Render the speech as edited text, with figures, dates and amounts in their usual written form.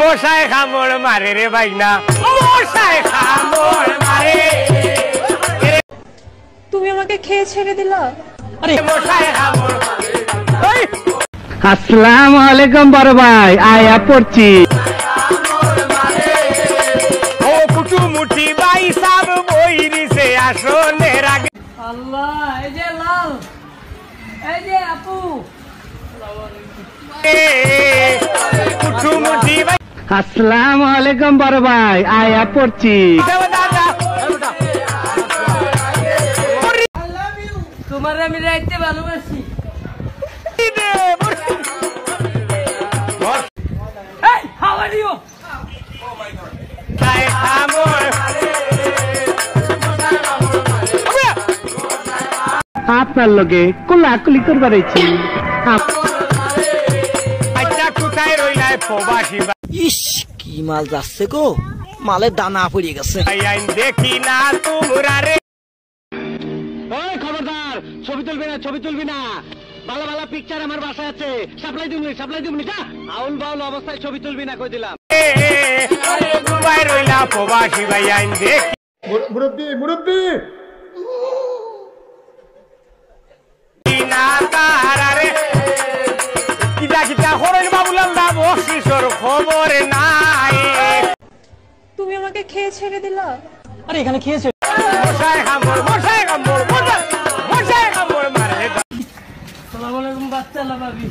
মশাই কামড় মারে রে ভাই না, মশাই কামড় মারে। তুমি আমাকে খেয়ে ছেড়ে দিলা। আরে মশাই কামড় মারে। আসসালামু আলাইকুম বড় ভাই, আয়া পড়ছি। ও কুটুমুটি ভাই সব বইরিছে আসনের আগে। আল্লাহ, এই যে লাল, এই যে আপু। কুটুমুটি ভাই আসসালামু আলাইকুম বড় ভাই, আয়া পড়ছি। তোমার আমি রাইতে ভালোবাসি। Hey, how are you? আপনার লগে কোলাকুলি করবার আইছি। আচ্ছা কোথায় রইলাই প্রবাসী ইস, কি মাল যাচ্ছে গো, মালের দানা পড়ে গেছে। ভাই আইন দেখি না তোমরা রে। ওই খবরদার, ছবি তুলবি না, ছবি তুলবি না। ভালো ভালো পিকচার আমার বাসায় আছে, সাপ্লাই দিবনি যা। আউল বাউল অবস্থায় ছবি তুলবি না, কই দিলাম। দুবাই রইলা প্রবাসী ভাই আইন দেখি। মুরব্বী না তারারে কিটা হরেন বাবুলাল দা বকশিসর খবর নাই। তুমি আমাকে খেয়ে ছেড়ে দিলা। আরে এখানে খেয়েছে। মশাই কামড় মশাই কামড় মারে। আসসালামু আলাইকুম বাচ্চা ভাবি।